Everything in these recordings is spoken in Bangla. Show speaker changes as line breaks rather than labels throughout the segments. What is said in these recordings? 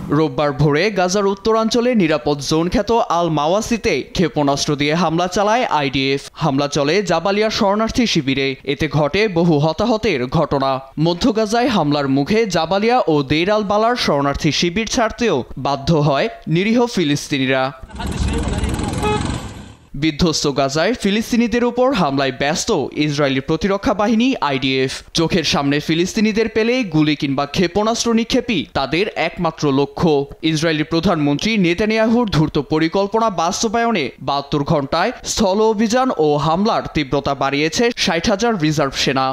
রোববার ভোরে গাজার উত্তরাঞ্চলে নিরাপদ জোন খ্যাত আল মাওয়াসিতে ক্ষেপণাস্ত্র দিয়ে হামলা চালায় আইডিএফ। হামলা চলে জাবালিয়া শরণার্থী শিবিরে। এতে ঘটে বহু হতাহতের ঘটনা। মধ্য গাজায় হামলার মুখে জাবালিয়া ও দেইর আল বালার শরণার্থী শিবির ছাড়তেও বাধ্য হয় নিরীহ ফিলিস্তিনিরা। বিধ্বস্ত গাজায় ফিলিস্তিনিদের উপর হামলায় ব্যস্ত ইসরায়েলি প্রতিরক্ষা বাহিনী আইডিএফ। চোখের সামনে ফিলিস্তিনিদের পেলে গুলি কিংবা ক্ষেপণাস্ত্র নিক্ষেপই তাদের একমাত্র লক্ষ্য। ইসরায়েলি প্রধানমন্ত্রী নেতানিয়াহুর ধূর্ত পরিকল্পনা বাস্তবায়নে ৭২ ঘণ্টায় স্থল অভিযান ও হামলার তীব্রতা বাড়িয়েছে ৬০,০০০ রিজার্ভ সেনা।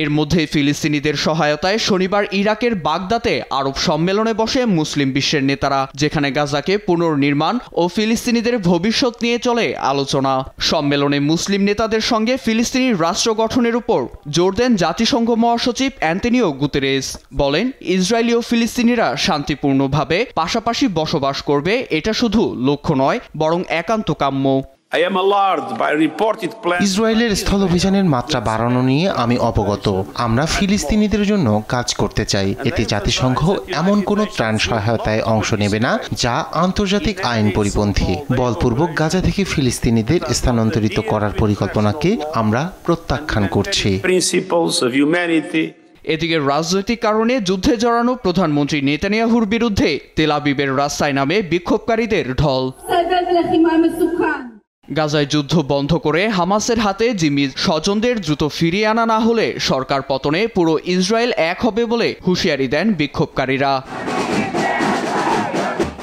এর মধ্যে ফিলিস্তিনিদের সহায়তায় শনিবার ইরাকের বাগদাতে আরব সম্মেলনে বসে মুসলিম বিশ্বের নেতারা, যেখানে গাজাকে পুনর্নির্মাণ ও ফিলিস্তিনিদের ভবিষ্যৎ নিয়ে চলে আলোচনা। সম্মেলনে মুসলিম নেতাদের সঙ্গে ফিলিস্তিনি রাষ্ট্র গঠনের উপর জোর দেন জাতিসংঘ মহাসচিব অ্যান্তনিও গুতেরেস। বলেন, ইসরায়েলি ও ফিলিস্তিনিরা শান্তিপূর্ণভাবে পাশাপাশি বসবাস করবে, এটা শুধু লক্ষ্য নয় বরং একান্ত কাম্য।
ইসরায়েলের স্থল অভিযানের মাত্রা বাড়ানো নিয়ে আমি অবগত। আমরা ফিলিস্তিনিদের জন্য কাজ করতে চাই। এতে জাতিসংঘ এমন কোনো ত্রাণ সহায়তায় অংশ নেবে না যা আন্তর্জাতিক আইন পরিপন্থী। বলপূর্বক গাজা থেকে ফিলিস্তিনিদের স্থানান্তরিত করার পরিকল্পনাকে আমরা প্রত্যাখ্যান করছি।
এদিকে রাজনৈতিক কারণে যুদ্ধে জড়ানো প্রধানমন্ত্রী নেতানিয়াহুর বিরুদ্ধে তেল আবিবের রাস্তায় নামে বিক্ষোভকারীদের ঢল। গাজায় যুদ্ধ বন্ধ করে হামাসের হাতে জিম্মির স্বজনদের দ্রুত ফিরিয়ে আনা না হলে সরকার পতনে পুরো ইসরায়েল এক হবে বলে হুঁশিয়ারি দেন বিক্ষোভকারীরা।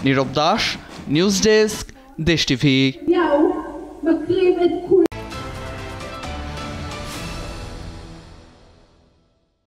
নীরব দাস, নিউজ ডেস্ক, দেশ টিভি।